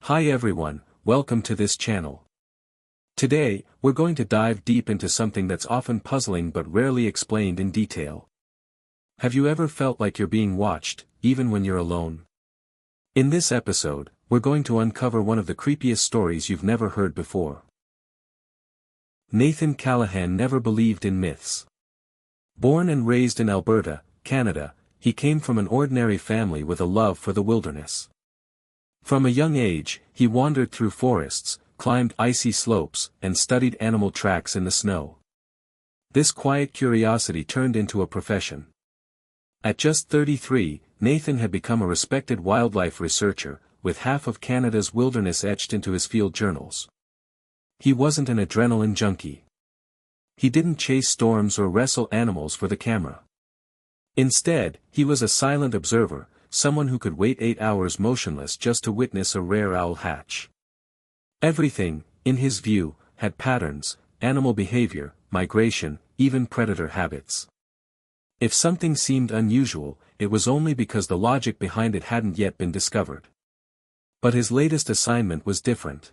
Hi everyone, welcome to this channel. Today, we're going to dive deep into something that's often puzzling but rarely explained in detail. Have you ever felt like you're being watched, even when you're alone? In this episode, we're going to uncover one of the creepiest stories you've never heard before. Nathan Callahan never believed in myths. Born and raised in Alberta, Canada, he came from an ordinary family with a love for the wilderness. From a young age, he wandered through forests, climbed icy slopes, and studied animal tracks in the snow. This quiet curiosity turned into a profession. At just 33, Nathan had become a respected wildlife researcher, with half of Canada's wilderness etched into his field journals. He wasn't an adrenaline junkie. He didn't chase storms or wrestle animals for the camera. Instead, he was a silent observer, someone who could wait 8 hours motionless just to witness a rare owl hatch. Everything, in his view, had patterns: animal behavior, migration, even predator habits. If something seemed unusual, it was only because the logic behind it hadn't yet been discovered. But his latest assignment was different.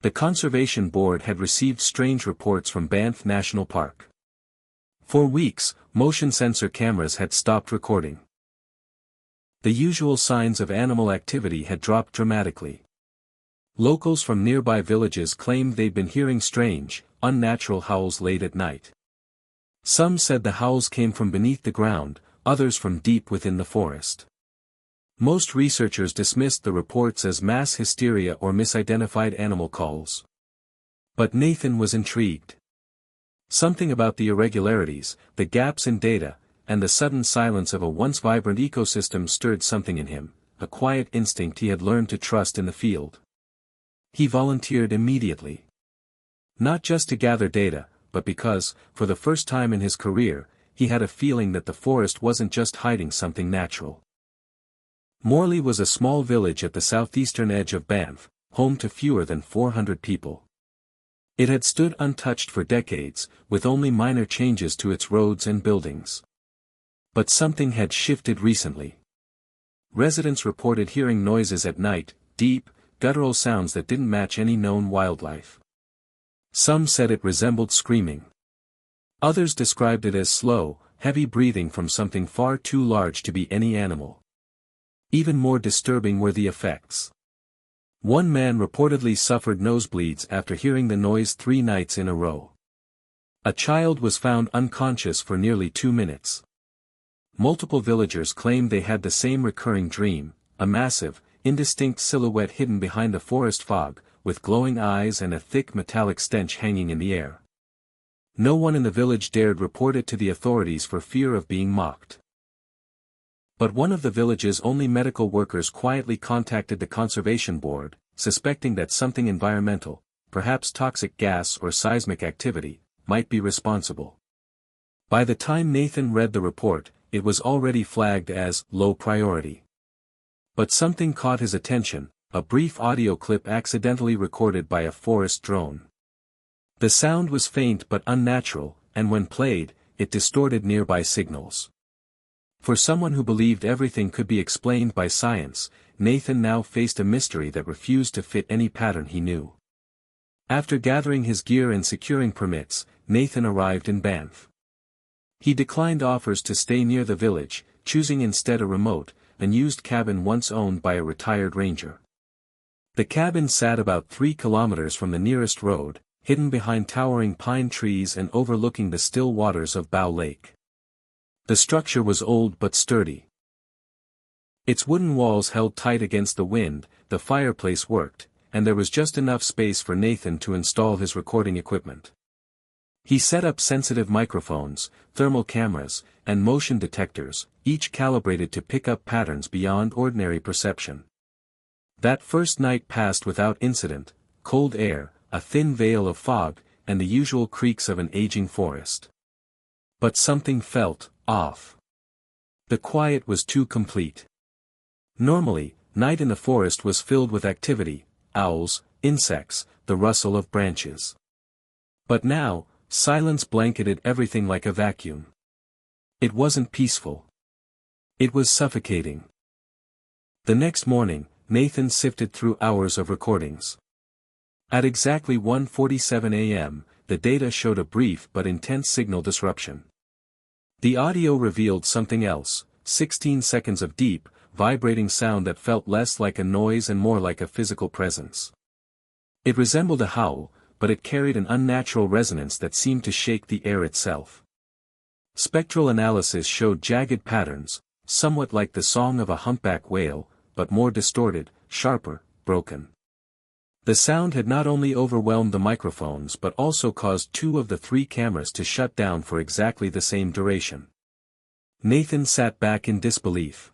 The Conservation Board had received strange reports from Banff National Park. For weeks, motion sensor cameras had stopped recording. The usual signs of animal activity had dropped dramatically. Locals from nearby villages claimed they'd been hearing strange, unnatural howls late at night. Some said the howls came from beneath the ground, others from deep within the forest. Most researchers dismissed the reports as mass hysteria or misidentified animal calls. But Nathan was intrigued. Something about the irregularities, the gaps in data, and the sudden silence of a once vibrant ecosystem stirred something in him, a quiet instinct he had learned to trust in the field. He volunteered immediately. Not just to gather data, but because, for the first time in his career, he had a feeling that the forest wasn't just hiding something natural. Morley was a small village at the southeastern edge of Banff, home to fewer than 400 people. It had stood untouched for decades, with only minor changes to its roads and buildings. But something had shifted recently. Residents reported hearing noises at night, deep, guttural sounds that didn't match any known wildlife. Some said it resembled screaming. Others described it as slow, heavy breathing from something far too large to be any animal. Even more disturbing were the effects. One man reportedly suffered nosebleeds after hearing the noise 3 nights in a row. A child was found unconscious for nearly 2 minutes. Multiple villagers claimed they had the same recurring dream, a massive, indistinct silhouette hidden behind a forest fog, with glowing eyes and a thick metallic stench hanging in the air. No one in the village dared report it to the authorities for fear of being mocked. But one of the village's only medical workers quietly contacted the Conservation Board, suspecting that something environmental, perhaps toxic gas or seismic activity, might be responsible. By the time Nathan read the report, it was already flagged as low priority. But something caught his attention, a brief audio clip accidentally recorded by a forest drone. The sound was faint but unnatural, and when played, it distorted nearby signals. For someone who believed everything could be explained by science, Nathan now faced a mystery that refused to fit any pattern he knew. After gathering his gear and securing permits, Nathan arrived in Banff. He declined offers to stay near the village, choosing instead a remote, unused cabin once owned by a retired ranger. The cabin sat about 3 kilometers from the nearest road, hidden behind towering pine trees and overlooking the still waters of Bow Lake. The structure was old but sturdy. Its wooden walls held tight against the wind, the fireplace worked, and there was just enough space for Nathan to install his recording equipment. He set up sensitive microphones, thermal cameras, and motion detectors, each calibrated to pick up patterns beyond ordinary perception. That first night passed without incident: cold air, a thin veil of fog, and the usual creaks of an aging forest. But something felt off. The quiet was too complete. Normally, night in the forest was filled with activity: owls, insects, the rustle of branches. But now, silence blanketed everything like a vacuum. It wasn't peaceful. It was suffocating. The next morning, Nathan sifted through hours of recordings. At exactly 1:47 a.m., the data showed a brief but intense signal disruption. The audio revealed something else, 16 seconds of deep, vibrating sound that felt less like a noise and more like a physical presence. It resembled a howl, but it carried an unnatural resonance that seemed to shake the air itself. Spectral analysis showed jagged patterns, somewhat like the song of a humpback whale, but more distorted, sharper, broken. The sound had not only overwhelmed the microphones but also caused 2 of the 3 cameras to shut down for exactly the same duration. Nathan sat back in disbelief.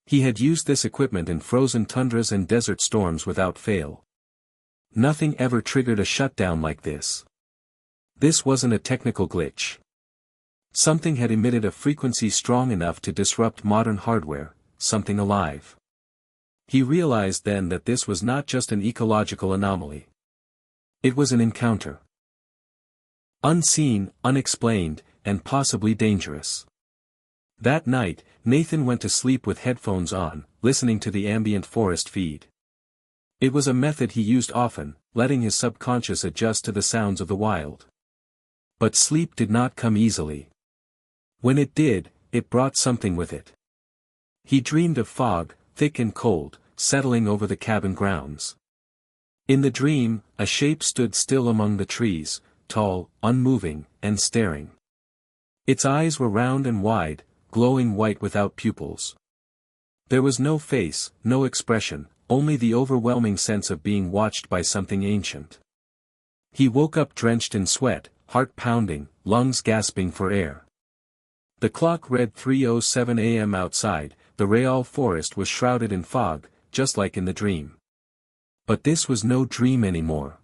He had used this equipment in frozen tundras and desert storms without fail. Nothing ever triggered a shutdown like this. This wasn't a technical glitch. Something had emitted a frequency strong enough to disrupt modern hardware, something alive. He realized then that this was not just an ecological anomaly. It was an encounter. Unseen, unexplained, and possibly dangerous. That night, Nathan went to sleep with headphones on, listening to the ambient forest feed. It was a method he used often, letting his subconscious adjust to the sounds of the wild. But sleep did not come easily. When it did, it brought something with it. He dreamed of fog, thick and cold, settling over the cabin grounds. In the dream, a shape stood still among the trees, tall, unmoving, and staring. Its eyes were round and wide, glowing white without pupils. There was no face, no expression, only the overwhelming sense of being watched by something ancient. He woke up drenched in sweat, heart pounding, lungs gasping for air. The clock read 3:07 a.m. outside. The real forest was shrouded in fog, just like in the dream. But this was no dream anymore.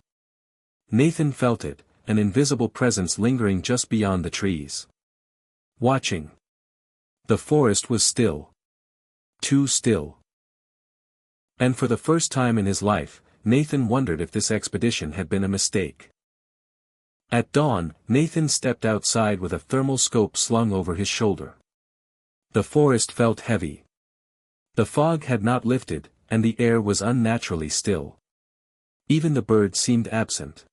Nathan felt it, an invisible presence lingering just beyond the trees. Watching. The forest was still. Too still. And for the first time in his life, Nathan wondered if this expedition had been a mistake. At dawn, Nathan stepped outside with a thermal scope slung over his shoulder. The forest felt heavy. The fog had not lifted, and the air was unnaturally still. Even the birds seemed absent.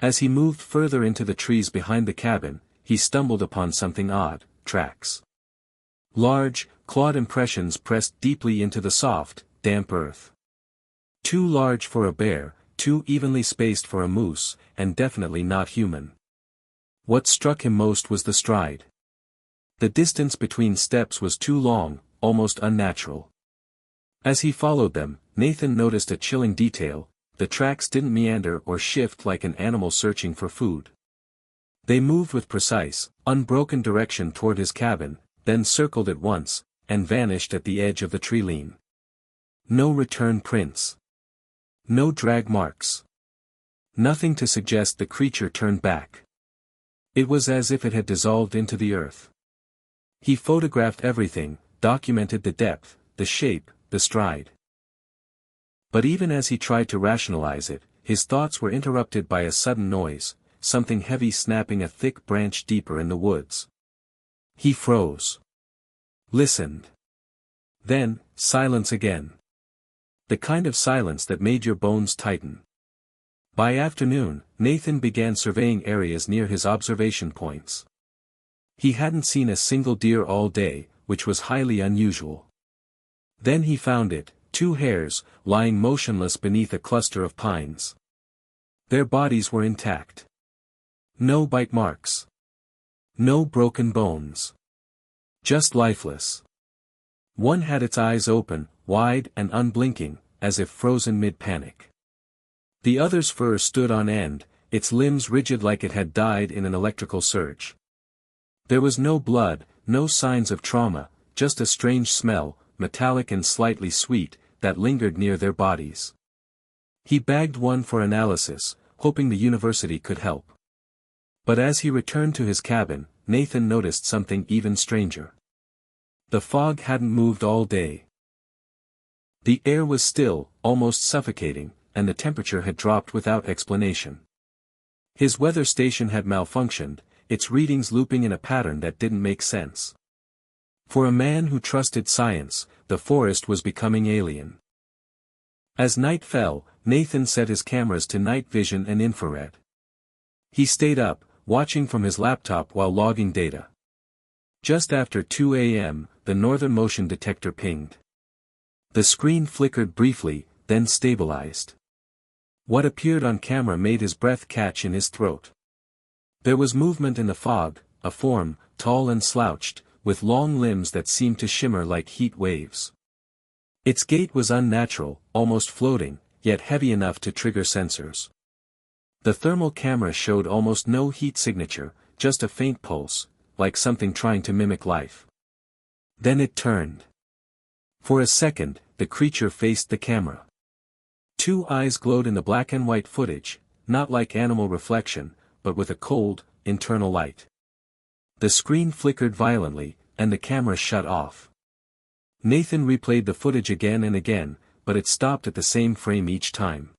As he moved further into the trees behind the cabin, he stumbled upon something odd: tracks. Large, clawed impressions pressed deeply into the soft, damp earth. Too large for a bear, too evenly spaced for a moose, and definitely not human. What struck him most was the stride. The distance between steps was too long, almost unnatural. As he followed them, Nathan noticed a chilling detail: the tracks didn't meander or shift like an animal searching for food. They moved with precise, unbroken direction toward his cabin, then circled at once, and vanished at the edge of the tree-line. No return prints. No drag marks. Nothing to suggest the creature turned back. It was as if it had dissolved into the earth. He photographed everything, documented the depth, the shape, the stride. But even as he tried to rationalize it, his thoughts were interrupted by a sudden noise, something heavy snapping a thick branch deeper in the woods. He froze. Listened. Then, silence again. The kind of silence that made your bones tighten. By afternoon, Nathan began surveying areas near his observation points. He hadn't seen a single deer all day, which was highly unusual. Then he found it, 2 hares, lying motionless beneath a cluster of pines. Their bodies were intact. No bite marks. No broken bones. Just lifeless. One had its eyes open, wide and unblinking, as if frozen mid-panic. The other's fur stood on end, its limbs rigid like it had died in an electrical surge. There was no blood, no signs of trauma, just a strange smell, metallic and slightly sweet, that lingered near their bodies. He bagged one for analysis, hoping the university could help. But as he returned to his cabin, Nathan noticed something even stranger. The fog hadn't moved all day. The air was still, almost suffocating, and the temperature had dropped without explanation. His weather station had malfunctioned, its readings looping in a pattern that didn't make sense. For a man who trusted science, the forest was becoming alien. As night fell, Nathan set his cameras to night vision and infrared. He stayed up, watching from his laptop while logging data. Just after 2 a.m., the northern motion detector pinged. The screen flickered briefly, then stabilized. What appeared on camera made his breath catch in his throat. There was movement in the fog, a form, tall and slouched, with long limbs that seemed to shimmer like heat waves. Its gait was unnatural, almost floating, yet heavy enough to trigger sensors. The thermal camera showed almost no heat signature, just a faint pulse, like something trying to mimic life. Then it turned. For a second, the creature faced the camera. Two eyes glowed in the black and white footage, not like animal reflection, but with a cold, internal light. The screen flickered violently, and the camera shut off. Nathan replayed the footage again and again, but it stopped at the same frame each time.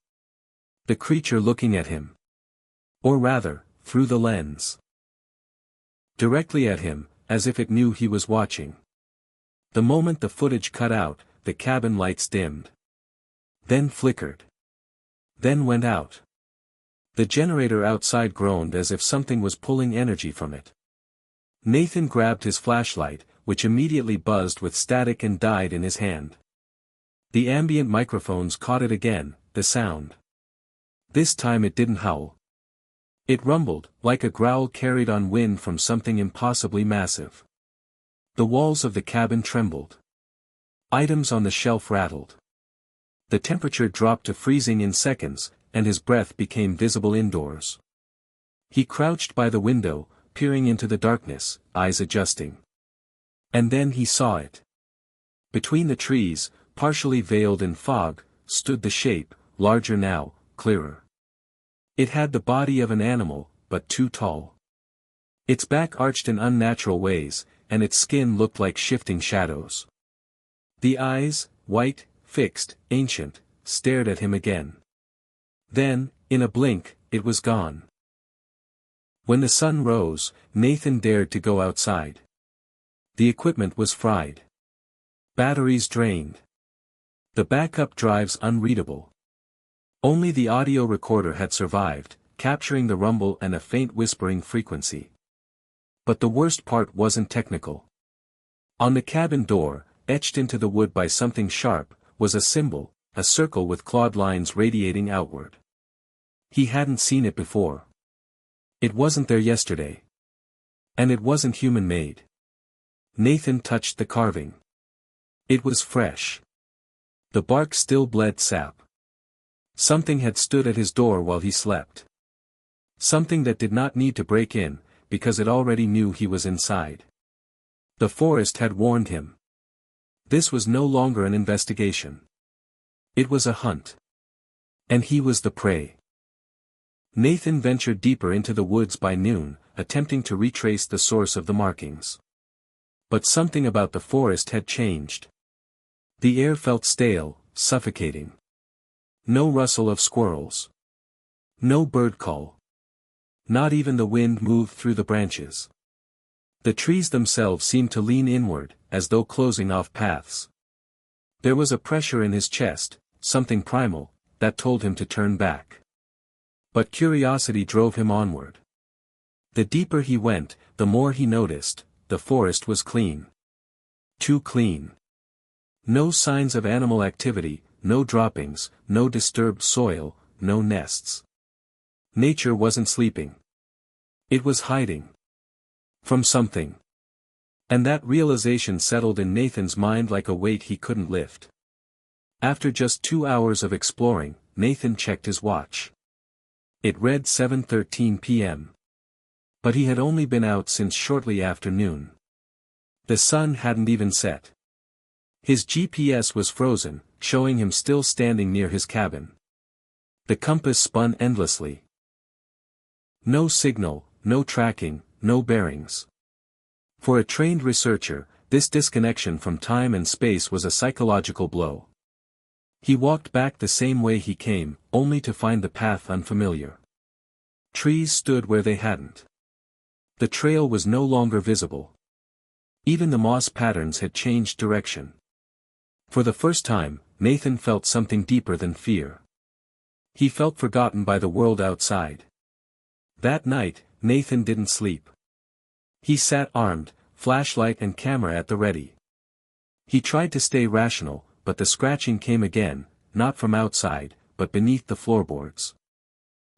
The creature looking at him. Or rather, through the lens. Directly at him, as if it knew he was watching. The moment the footage cut out, the cabin lights dimmed. Then flickered. Then went out. The generator outside groaned as if something was pulling energy from it. Nathan grabbed his flashlight, which immediately buzzed with static and died in his hand. The ambient microphones caught it again, the sound. This time it didn't howl. It rumbled, like a growl carried on wind from something impossibly massive. The walls of the cabin trembled. Items on the shelf rattled. The temperature dropped to freezing in seconds, and his breath became visible indoors. He crouched by the window, peering into the darkness, eyes adjusting. And then he saw it. Between the trees, partially veiled in fog, stood the shape, larger now, clearer. It had the body of an animal, but too tall. Its back arched in unnatural ways, and its skin looked like shifting shadows. The eyes, white, fixed, ancient, stared at him again. Then, in a blink, it was gone. When the sun rose, Nathan dared to go outside. The equipment was fried. Batteries drained. The backup drives unreadable. Only the audio recorder had survived, capturing the rumble and a faint whispering frequency. But the worst part wasn't technical. On the cabin door, etched into the wood by something sharp, was a symbol, a circle with clawed lines radiating outward. He hadn't seen it before. It wasn't there yesterday. And it wasn't human-made. Nathan touched the carving. It was fresh. The bark still bled sap. Something had stood at his door while he slept. Something that did not need to break in, because it already knew he was inside. The forest had warned him. This was no longer an investigation. It was a hunt. And he was the prey. Nathan ventured deeper into the woods by noon, attempting to retrace the source of the markings. But something about the forest had changed. The air felt stale, suffocating. No rustle of squirrels. No bird call. Not even the wind moved through the branches. The trees themselves seemed to lean inward, as though closing off paths. There was a pressure in his chest, something primal, that told him to turn back. But curiosity drove him onward. The deeper he went, the more he noticed, the forest was clean. Too clean. No signs of animal activity, no droppings, no disturbed soil, no nests. Nature wasn't sleeping. It was hiding. From something. And that realization settled in Nathan's mind like a weight he couldn't lift. After just 2 hours of exploring, Nathan checked his watch. It read 7:13 p.m. But he had only been out since shortly after noon. The sun hadn't even set. His GPS was frozen, showing him still standing near his cabin. The compass spun endlessly. No signal, no tracking, no bearings. For a trained researcher, this disconnection from time and space was a psychological blow. He walked back the same way he came, only to find the path unfamiliar. Trees stood where they hadn't. The trail was no longer visible. Even the moss patterns had changed direction. For the first time, Nathan felt something deeper than fear. He felt forgotten by the world outside. That night, Nathan didn't sleep. He sat armed, flashlight and camera at the ready. He tried to stay rational, but the scratching came again, not from outside, but beneath the floorboards.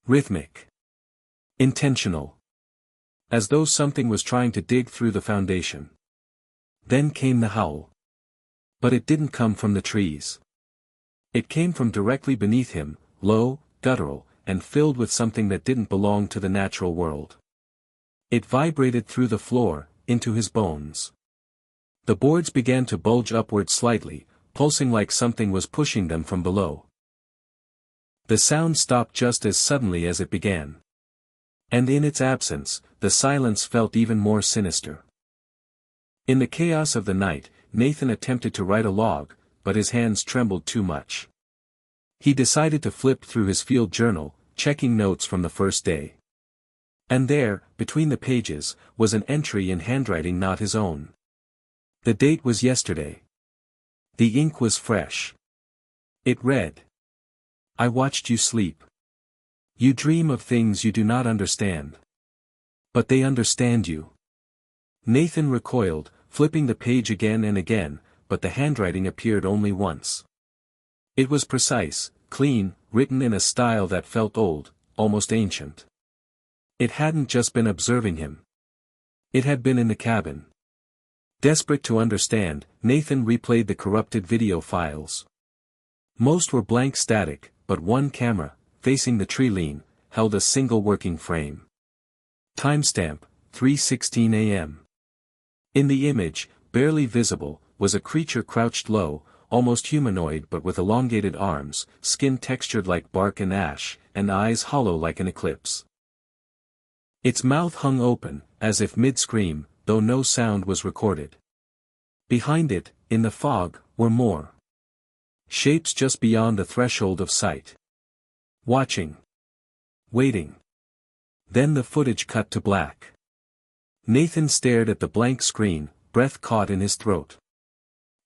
Rhythmic. Intentional. As though something was trying to dig through the foundation. Then came the howl. But it didn't come from the trees. It came from directly beneath him, low, guttural, and filled with something that didn't belong to the natural world. It vibrated through the floor, into his bones. The boards began to bulge upward slightly, pulsing like something was pushing them from below. The sound stopped just as suddenly as it began. And in its absence, the silence felt even more sinister. In the chaos of the night, Nathan attempted to write a log, but his hands trembled too much. He decided to flip through his field journal, checking notes from the first day. And there, between the pages, was an entry in handwriting not his own. The date was yesterday. The ink was fresh. It read: I watched you sleep. You dream of things you do not understand. But they understand you. Nathan recoiled, flipping the page again and again, but the handwriting appeared only once. It was precise, clean, written in a style that felt old, almost ancient. It hadn't just been observing him. It had been in the cabin. Desperate to understand, Nathan replayed the corrupted video files. Most were blank static, but one camera, facing the tree lean, held a single working frame. Timestamp, 3:16 a.m. In the image, barely visible, was a creature crouched low, almost humanoid but with elongated arms, skin textured like bark and ash, and eyes hollow like an eclipse. Its mouth hung open, as if mid-scream, though no sound was recorded. Behind it, in the fog, were more shapes just beyond the threshold of sight. Watching. Waiting. Then the footage cut to black. Nathan stared at the blank screen, breath caught in his throat.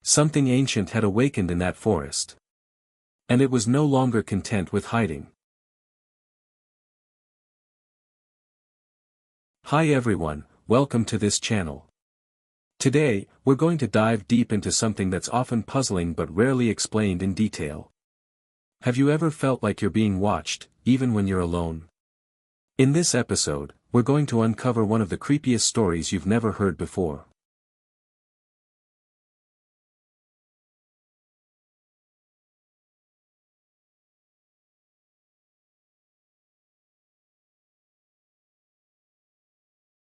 Something ancient had awakened in that forest. And it was no longer content with hiding. Hi everyone, welcome to this channel. Today, we're going to dive deep into something that's often puzzling but rarely explained in detail. Have you ever felt like you're being watched, even when you're alone? In this episode, we're going to uncover one of the creepiest stories you've never heard before.